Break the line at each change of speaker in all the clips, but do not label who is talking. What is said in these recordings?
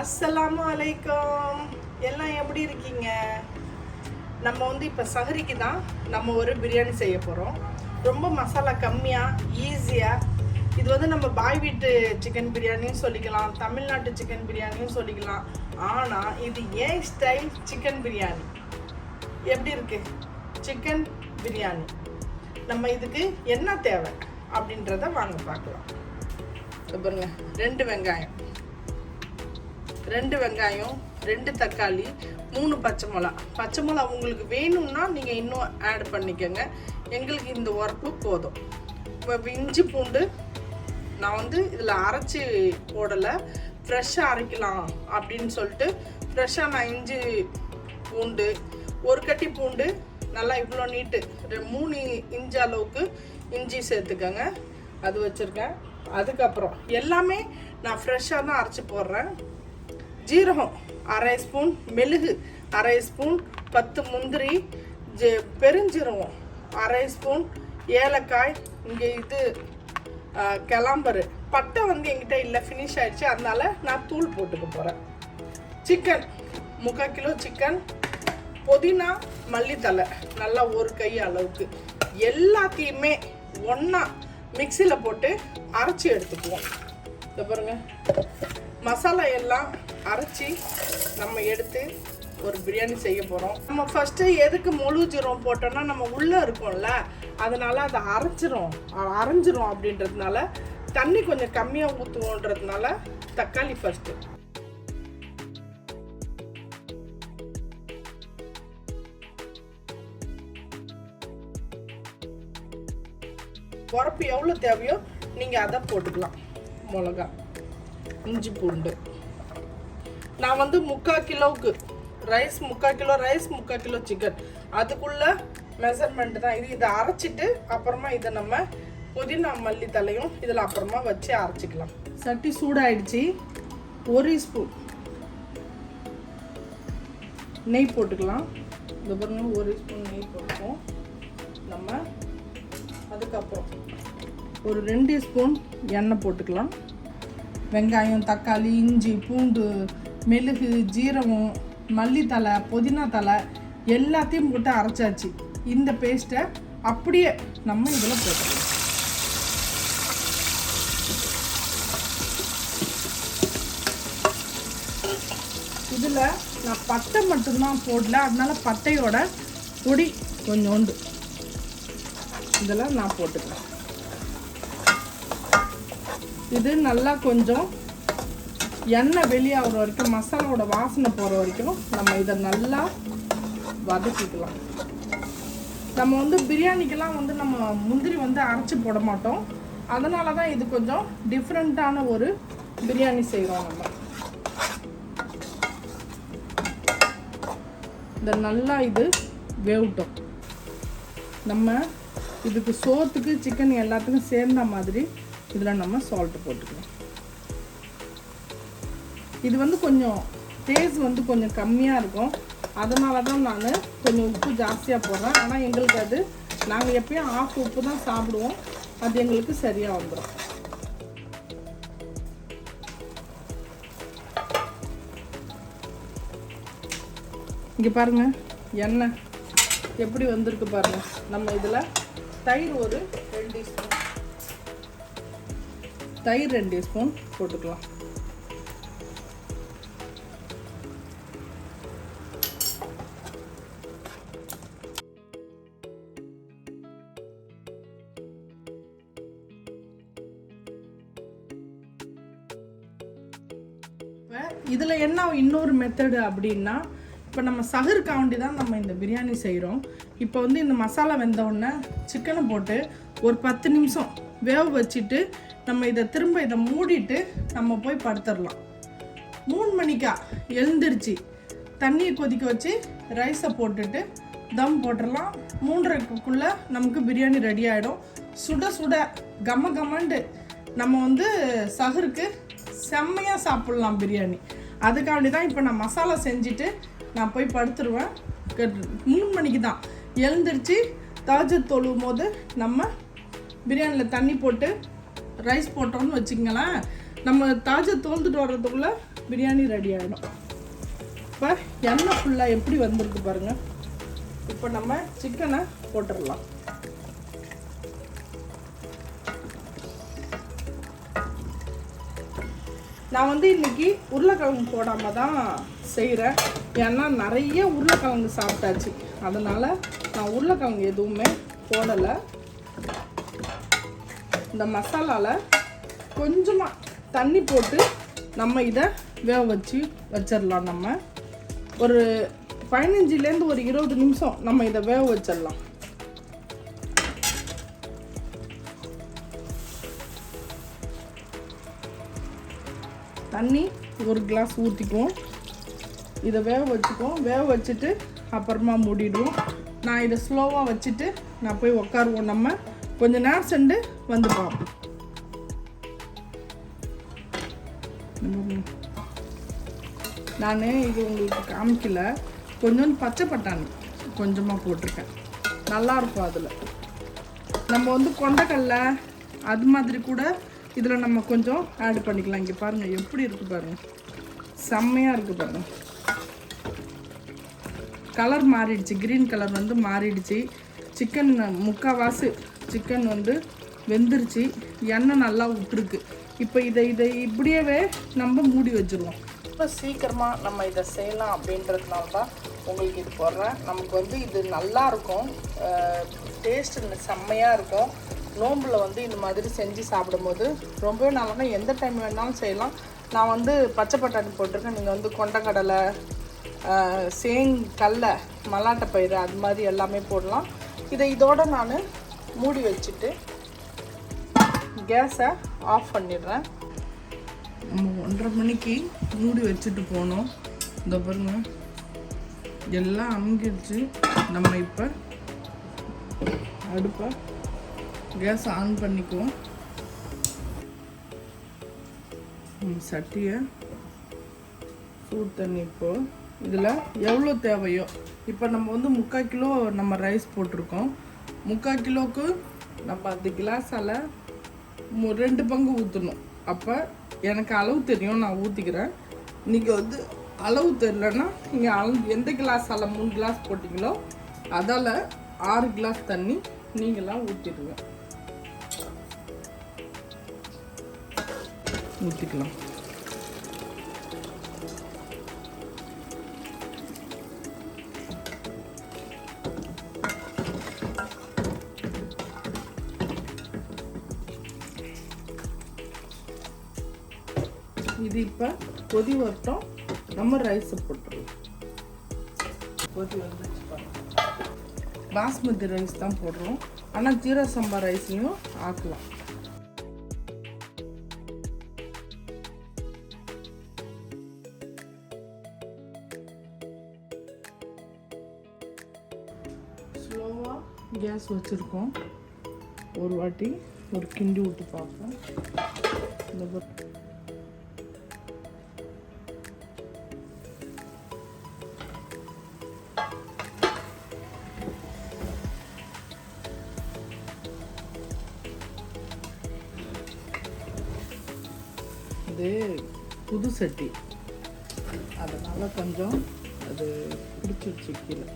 அஸ்ஸலாமு அலைக்கும். எல்லாம் எப்படி இருக்கீங்க? நம்ம வந்து இப்போ சஹரிக்கு தான் நம்ம ஒரு பிரியாணி செய்ய போகிறோம். ரொம்ப மசாலா கம்மியாக ஈஸியாக. இது வந்து நம்ம பாய் வீட்டு சிக்கன் பிரியாணியும் சொல்லிக்கலாம், தமிழ்நாட்டு சிக்கன் பிரியாணியும் சொல்லிக்கலாம். ஆனால் இது ஏன் ஸ்டைல் சிக்கன் பிரியாணி எப்படி இருக்குது? சிக்கன் பிரியாணி நம்ம இதுக்கு என்ன தேவை அப்படின்றத வாங்க பார்க்கலாம். பாருங்க, 2 வெங்காயம் 2 தக்காளி 3 பச்சை மிளகா உங்களுக்கு வேணும்னா நீங்கள் இன்னும் ஆட் பண்ணிக்கோங்க. எங்களுக்கு இந்த உரப்பு போதும். இப்போ இஞ்சி பூண்டு நான் வந்து இதில் அரைச்சி போடலை, ஃப்ரெஷ்ஷாக அரைக்கலாம் அப்படின்னு சொல்லிட்டு ஃப்ரெஷ்ஷாக நான் இஞ்சி பூண்டு 1 கட்டி பூண்டு நல்லா இவ்வளோ நீட்டு 3 இன்ச்சு அளவுக்கு இஞ்சி சேர்த்துக்கோங்க, அது வச்சுருக்கேன். அதுக்கப்புறம் எல்லாமே நான் ஃப்ரெஷ்ஷாக தான் அரைச்சி போடுறேன். ஜீரகம் 1/2 ஸ்பூன், மிளகு 1/2 ஸ்பூன், 10 முந்திரி, பெருஞ்சீரகம் 1/2 ஸ்பூன், ஏலக்காய், இங்கே இது கிளம்பரு பட்டை வந்து என்கிட்ட இல்லை, ஃபினிஷ் ஆகிடுச்சு, அதனால நான் தூள் போட்டுக்க போகிறேன். சிக்கன் 3/4 கிலோ சிக்கன், புதினா, மல்லித்தலை நல்லா 1 கை அளவுக்கு எல்லாத்தையுமே ஒன்றா மிக்சியில் போட்டு அரைச்சி எடுத்துக்குவோம். இதை பாருங்க, மசாலா எல்லாம் அரைச்சி நம்ம எடுத்து ஒரு பிரியாணி செய்ய போகிறோம். நம்ம ஃபஸ்ட்டு எதுக்கு முழு ஜீரகம் போட்டோம்னா நம்ம உள்ளே இருக்கோம்ல, அதனால் அதை அரைஞ்சிரும் அப்படின்றதுனால தண்ணி கொஞ்சம் கம்மியாக ஊற்றுவோன்றதுனால தக்காளி ஃபஸ்ட்டு. உரப்பு எவ்வளோ தேவையோ நீங்கள் அதை போட்டுக்கலாம். மிளகா, இஞ்சி பூண்டு நான் வந்து 3/4 கிலோவுக்கு rice, 3/4 kilo rice, 3/4 kilo chicken, அதுக்குள்ள மெஷர்மெண்ட் தான் இது. இதை அரைச்சிட்டு அப்புறமா இதை நம்ம புதினா மல்லி தலையும் இதில் அப்புறமா வச்சு அரைச்சிக்கலாம். சட்டி சூடாயிடுச்சு. 1 ஸ்பூன் நெய் போட்டுக்கலாம். இந்த பாருங்க, 1 ஸ்பூன் நெய் போட்டுப்போம் நம்ம. அதுக்கப்புறம் ஒரு 2 ஸ்பூன் எண்ணெய் போட்டுக்கலாம். வெங்காயம், தக்காளி, இஞ்சி பூண்டு, மிளகு, ஜீரகம், மல்லித்தலை, புதினா தலை எல்லாத்தையும் போட்டு அரைச்சாச்சு. இந்த பேஸ்ட்டை அப்படியே நம்ம இதில் போட்டுக்கலாம். இதில் நான் பட்டை மட்டும்தான் போடல, அதனால பட்டையோட பொடி கொஞ்சோண்டு இதெல்லாம் நான் போட்டுக்கிறேன். இது நல்லா கொஞ்சம் எண்ணெய் வெளியாகிற வரைக்கும், மசாலாவோட வாசனை போகிற வரைக்கும் நம்ம இதை நல்லா வதக்கிக்கலாம். நம்ம வந்து பிரியாணிக்கெல்லாம் வந்து நம்ம முந்திரி வந்து அரைச்சி போட மாட்டோம், அதனால தான் இது கொஞ்சம் டிஃப்ரெண்ட்டான ஒரு பிரியாணி செய்கிறோம். நம்ம இதை நல்லா இது வேகட்டும். நம்ம இதுக்கு சோத்துக்கு சிக்கன் எல்லாத்துக்கும் சேர்ந்த மாதிரி இதில் நம்ம சால்ட்டு போட்டுக்கலாம். இது வந்து கொஞ்சம் டேஸ்ட் வந்து கொஞ்சம் கம்மியாக இருக்கும், அதனால தான் நான் கொஞ்சம் உப்பு ஜாஸ்தியாக போடுறேன். ஆனால் எங்களுக்கு அது நாங்கள் எப்பயும் 1/2 உப்பு தான் சாப்பிடுவோம், அது எங்களுக்கு சரியாக வந்துடும். இங்கே பாருங்கள், எண்ணெய் எப்படி வந்திருக்கு பாருங்கள். நம்ம இதில் தயிர் ஒரு 2 ஸ்பூன், தயிர் 2 ஸ்பூன் போட்டுக்கலாம். இதில் என்ன இன்னொரு மெத்தடு அப்படின்னா, இப்போ நம்ம சஹருக்காண்டி தான் நம்ம இந்த பிரியாணி செய்கிறோம். இப்போ வந்து இந்த மசாலா வெந்தவுடனே சிக்கனை போட்டு ஒரு 10 நிமிஷம் வேக வச்சுட்டு நம்ம இதை மூடிட்டு நம்ம போய் படுத்துடலாம். 3 மணிக்கா எழுந்திரிச்சு தண்ணியை கொதிக்க வச்சு ரைஸை போட்டுட்டு தம் போட்டுடலாம். 3:30க்குள்ளே நமக்கு பிரியாணி ரெடி ஆகிடும். சுட சுட கம்மண்டு நம்ம வந்து சஹருக்கு செம்மையாக சாப்பிட்லாம் பிரியாணி. அதுக்காண்டி தான் இப்போ நான் மசாலா செஞ்சுட்டு நான் போய் படுத்துருவேன். 3 மணிக்கு தான் எழுந்திரிச்சு தஹஜ்ஜுத் தொழுவும் போது நம்ம பிரியாணியில் தண்ணி போட்டு ரைஸ் போட்டோம்னு வச்சுங்களேன், நம்ம தாஜா தோல்ந்துட்டு வர்றதுக்குள்ளே பிரியாணி ரெடி ஆகிடும். இப்போ எண்ணெய் ஃபுல்லாக எப்படி வந்திருக்கு பாருங்கள். இப்போ நம்ம சிக்கனை போட்டுடலாம். நான் வந்து இன்றைக்கி உருளைக்கிழங்கு போடாமல் தான் செய்கிறேன். ஏன்னா நிறைய உருளைக்கிழங்கு சாப்பிட்டாச்சு, அதனால் நான் உருளைக்கிழங்கு எதுவுமே போடலை. இந்த மசாலாவில் கொஞ்சமாக தண்ணி போட்டு நம்ம இதை வேக வச்சிடலாம். நம்ம ஒரு 15லேருந்து ஒரு 20 நிமிஷம் நம்ம இதை வேக வச்சிடலாம். தண்ணி 1 கிளாஸ் ஊற்றிக்குவோம். இதை வேக வச்சுக்குவோம். வேக வச்சுட்டு அப்புறமா மூடிடுவோம். நான் இதை ஸ்லோவாக வச்சுட்டு நான் போய் உட்காருவோம். நம்ம கொஞ்சம் நேரம் சென்று வந்து பார்ப்போம். நான் இது உங்களுக்கு காமிக்கல, கொஞ்சோண்டு பச்சை பட்டாணி கொஞ்சமாக போட்டிருக்கேன், நல்லாயிருக்கும். அதில் நம்ம வந்து கொண்டைக்கடலை அது மாதிரி கூட இதில் நம்ம கொஞ்சம் ஆட் பண்ணிக்கலாம். இங்கே பாருங்கள் எப்படி இருக்குது பாருங்கள், செம்மையாக இருக்குது பாருங்கள். கலர் மாறிடுச்சு, க்ரீன் கலர் வந்து மாறிடுச்சு. சிக்கன் முக்கால்வாசி சிக்கன் வந்து வெந்துருச்சு, எண்ணெய் நல்லா விட்டுருக்கு. இப்போ இதை இப்படியே நம்ம மூடி வச்சுருவோம். இப்போ சீக்கிரமாக நம்ம இதை செய்யலாம் அப்படின்றதுனால தான் உங்களுக்கு இது போடுறேன். நமக்கு வந்து இது நல்லாயிருக்கும், டேஸ்ட்டு செம்மையாக இருக்கும். நோம்பில் வந்து இந்த மாதிரி செஞ்சு சாப்பிடும்போது ரொம்பவே நல்லா, எந்த டைம் வேணாலும் செய்யலாம். நான் வந்து பச்சை பட்டாணி போட்டிருக்கேன். நீங்கள் வந்து கொண்டைக்கடலை, கடலை, மல்லாட்டை பயிறு அது மாதிரி எல்லாமே போடலாம். இதோடு நான் மூடி வச்சுட்டு கேஸை ஆஃப் பண்ணிடுறேன். நம்ம 1:30 மணிக்கு மூடி வச்சுட்டு போனோம். இந்த பாருங்க எல்லாம் அமுங்கிடுச்சு. நம்ம இப்போ அடுப்பை கேஸ் ஆன் பண்ணிக்குவோம். சட்டியை சூடு தண்ணி இப்போ இதில் எவ்வளோ தேவையோ, இப்போ நம்ம வந்து 3/4 கிலோ நம்ம ரைஸ் போட்டிருக்கோம். 3/4 கிலோவுக்கு நம்ம அந்த கிளாஸால் 2 பங்கு ஊற்றணும். அப்போ எனக்கு அளவு தெரியும், நான் ஊற்றிக்கிறேன். நீங்கள் வந்து அளவு தெரியலன்னா நீங்கள் எந்த கிளாஸால் 3 கிளாஸ் போட்டிங்களோ அதால் 6 கிளாஸ் தண்ணி நீங்களாம் ஊற்றிடுங்க. ஊற்றிக்கலாம். இது இப்போ கொதி வரட்டும், நம்ம ரைஸை போட்டுருவோம். கொதி வந்துச்சு பாருங்க. பாஸ்மதி ரைஸ் தான் போடுறோம், ஆனால் ஜீரா சம்பா ரைஸையும் ஆக்கலாம். ஸ்லோவாக கேஸ் வச்சுருக்கோம். ஒரு வாட்டி ஒரு கிண்டி விட்டு பார்ப்போம். இந்த இது புது சட்டி, அதனால் கொஞ்சம் அது பிடிச்சிருச்சு கீழே.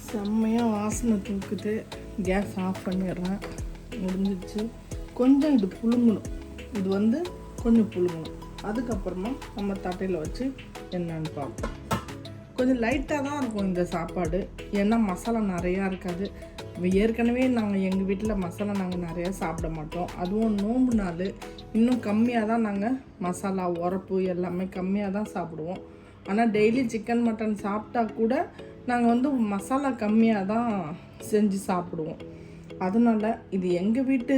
செம்மையாக வாசனை தூக்குது. கேஸ் ஆஃப் பண்ணிடுறேன். முடிஞ்சிடுச்சு. கொஞ்சம் இது புழுங்கணும், இது வந்து கொஞ்சம் புழுங்கணும். அதுக்கப்புறமா நம்ம தட்டையில் வச்சு என்னன்னு பார்ப்போம். கொஞ்சம் லைட்டாக தான் இருக்கும் இந்த சாப்பாடு, ஏன்னா மசாலா நிறையா இருக்காது. ஏற்கனவே நாங்கள் எங்கள் வீட்டில் மசாலா நாங்கள் நிறையா சாப்பிட மாட்டோம். அதுவும் நோம்பு நாள் இன்னும் கம்மியாக தான் நாங்கள் மசாலா உரப்பு எல்லாமே கம்மியாக தான் சாப்பிடுவோம். ஆனால் டெய்லி சிக்கன் மட்டன் சாப்பிட்டா கூட நாங்கள் வந்து மசாலா கம்மியாக தான் செஞ்சு சாப்பிடுவோம். அதனால் இது எங்கள் வீட்டு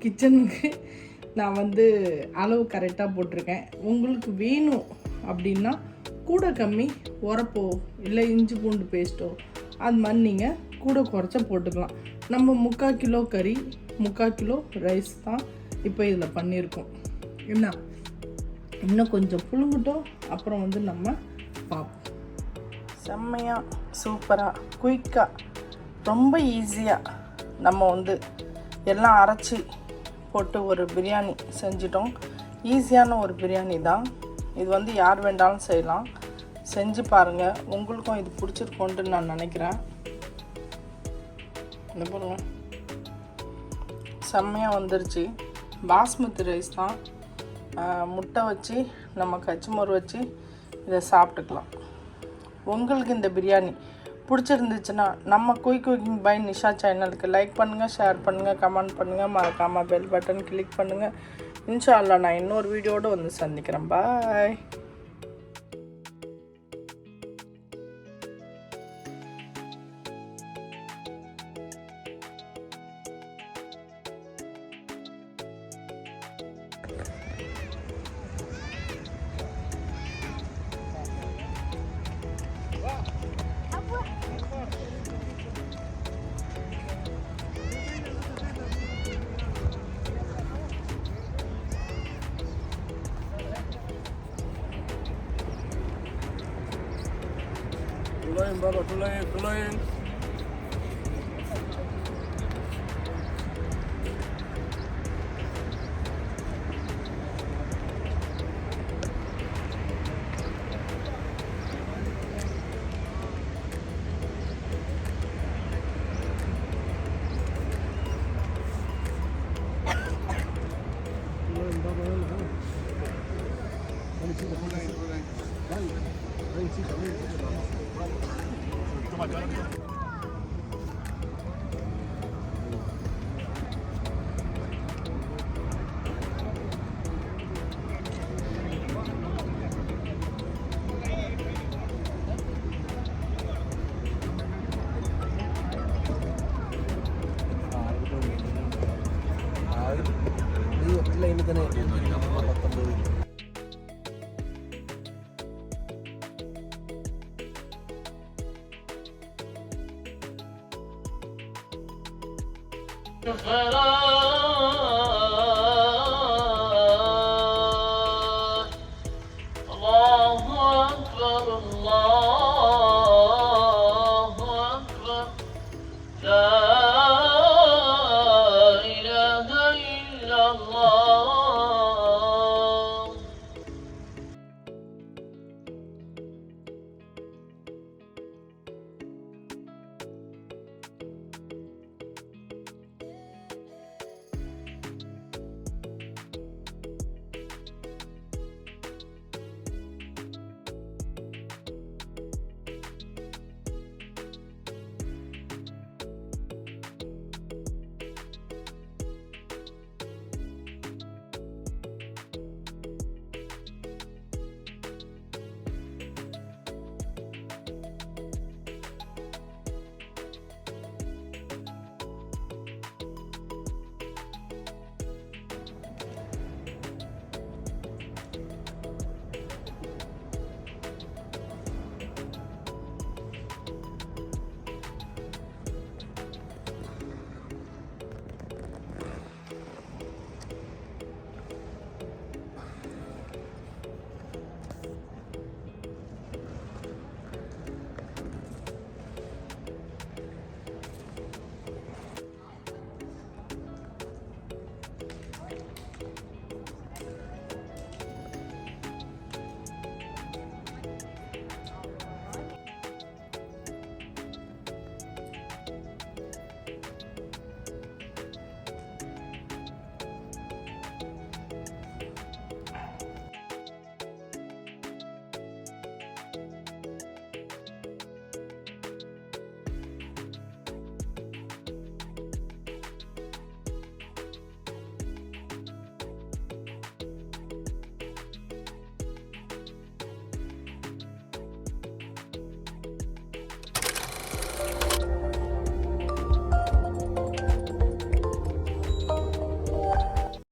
கிச்சனுக்கு நான் வந்து அளவு கரெக்டாக போட்டிருக்கேன். உங்களுக்கு வேணும் அப்படின்னா கூட கம்மி உரப்போ இல்லை இஞ்சி பூண்டு பேஸ்ட்டோ அது மாதிரி நீங்கள் கூட குறைச்சா போட்டுக்கலாம். நம்ம 3/4 கிலோ கறி 3/4 கிலோ ரைஸ் தான் இப்போ இதில் பண்ணியிருக்கோம். என்ன இன்னும் கொஞ்சம் புழுங்கட்டும், அப்புறம் வந்து நம்ம பார்ப்போம். செம்மையாக சூப்பராக குயிக்காக ரொம்ப ஈஸியாக நம்ம வந்து எல்லாம் அரைச்சி போட்டு ஒரு பிரியாணி செஞ்சிட்டோம். ஈஸியான ஒரு பிரியாணி தான் இது. வந்து யார் வேண்டாலும் செய்யலாம். செஞ்சு பாருங்கள், உங்களுக்கும் இது பிடிச்சிருக்கோன்ட்டு நான் நினைக்கிறேன். இந்த பாருங்க, செம்மையாக வந்துருச்சு. பாஸ்மதி ரைஸ் தான். முட்டை வச்சு நம்ம கச்சிமோர் வச்சு இதை சாப்பிட்டுக்கலாம். உங்களுக்கு இந்த பிரியாணி பிடிச்சிருந்துச்சுன்னா நம்ம குயிக்கிங் பை நிஷா சேனலுக்கு லைக் பண்ணுங்கள், ஷேர் பண்ணுங்கள், கமெண்ட் பண்ணுங்கள், மறக்காமல் பெல் பட்டன் கிளிக் பண்ணுங்கள். இன்ஷா அல்லாஹ் நான் இன்னொரு வீடியோடு வந்து சந்திக்கிறேன். பாய்.
Tulayin baba, tulayin. Ini kan 19.